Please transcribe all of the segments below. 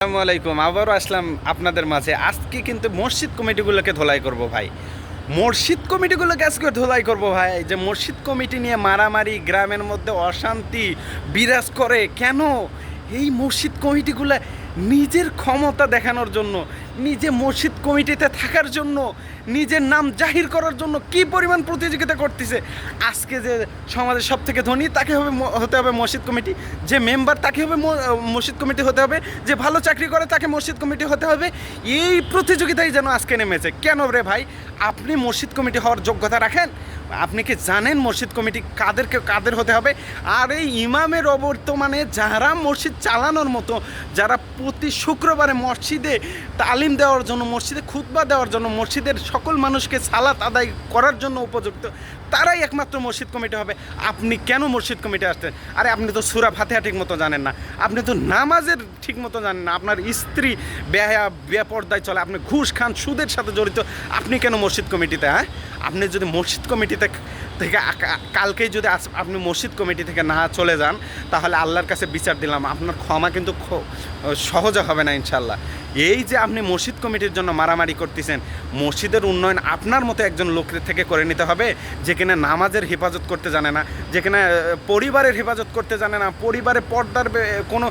আসসালামু আলাইকুম, আবারও আসলাম আপনাদের মাঝে। আজকে কিন্তু মসজিদ কমিটিগুলোকে ধোলাই করব ভাই। মসজিদ কমিটিগুলোকে আজকে ধোলাই করব ভাই। যে মসজিদ কমিটি নিয়ে মারামারি, গ্রামের মধ্যে অশান্তি বিরাজ করে কেন? এই মসজিদ কমিটিগুলো নিজের ক্ষমতা দেখানোর জন্য, নিজে মসজিদ কমিটিতে থাকার জন্য, নিজের নাম জাহির করার জন্য কি পরিমাণ প্রতিযোগিতা করতেছে। আজকে যে সমাজের সব থেকে ধনী তাকে হতে হবে মসজিদ কমিটি, যে মেম্বার তাকে হবে মসজিদ কমিটি হতে হবে, যে ভালো চাকরি করে তাকে মসজিদ কমিটি হতে হবে। এই প্রতিযোগিতাই যেন আজকে নেমেছে। কেন রে ভাই? আপনি মসজিদ কমিটি হওয়ার যোগ্যতা রাখেন? আপনি কি জানেন মসজিদ কমিটি কাদের হতে হবে? আর এই ইমামের অবর্তমানে যারা মসজিদ চালানোর মতো, যারা প্রতি শুক্রবারে মসজিদে তালিম দেওয়ার জন্য, মসজিদে খুতবা দেওয়ার জন্য, মসজিদের সকল মানুষকে সালাত আদায় করার জন্য উপযুক্ত, তারাই একমাত্র মসজিদ কমিটি হবে। আপনি কেন মসজিদ কমিটি আসতেন? আরে আপনি তো সূরা ফাতিহা ঠিক মতো জানেন না, আপনি তো নামাজের ঠিক মতো জানেন না, আপনার স্ত্রী বেপর্দায় চলে, আপনি ঘুষ খান, সুদের সাথে জড়িত, আপনি কেন মসজিদ কমিটিতে? হ্যাঁ, আপনি যদি মসজিদ কমিটিতে থেকে কালকেই যদি আপনি মসজিদ কমিটি থেকে না চলে যান, তাহলে আল্লাহর কাছে বিচার দিলাম, আপনার ক্ষমা কিন্তু সহজে হবে না ইনশাল্লাহ। এই যে আপনি মসজিদ কমিটির জন্য মারামারি করতেছেন, মসজিদের উন্নয়ন আপনার মতো একজন লোকের থেকে করে নিতে হবে, যেখানে নামাজের হেফাজত করতে জানে না, যেখানে পরিবারের হেফাজত করতে জানে না, পরিবারে পর্দার কোনো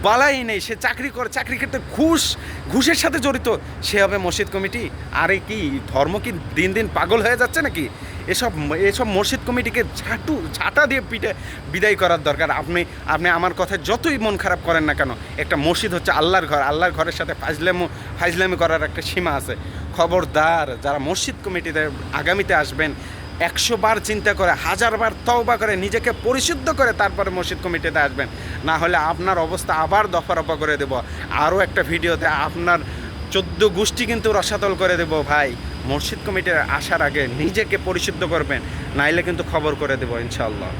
বালাই নেই, সে চাকরি করে, চাকরি ক্ষেত্রে ঘুষের সাথে জড়িত, সে হবে মসজিদ কমিটি? আরে কি ধর্ম কি দিন দিন পাগল হয়ে যাচ্ছে নাকি? এসব মসজিদ কমিটিকে ঝাঁটা দিয়ে পিঠে বিদায় করার দরকার। আপনি আমার কথায় যতই মন খারাপ করেন না কেন, একটা মসজিদ হচ্ছে আল্লাহর ঘর, আল্লাহর ঘরের সাথে ফাজলামি করার একটা সীমা আছে। খবরদার, যারা মসজিদ কমিটিতে আগামীতে আসবেন, 100 বার চিন্তা করে, 1000 বার তওবা করে, নিজেকে পরিশুদ্ধ করে তারপরে মসজিদ কমিটিতে আসবেন। না হলে আপনার অবস্থা আবার দফারফা করে দেব। আরও একটা ভিডিওতে আপনার 14 গোষ্ঠী কিন্তু রসাতল করে দেব ভাই। মসজিদ কমিটির আসার আগে নিজেকে পরিশুদ্ধ করবেন, নাইলে কিন্তু খবর করে দেবো ইনশাআল্লাহ।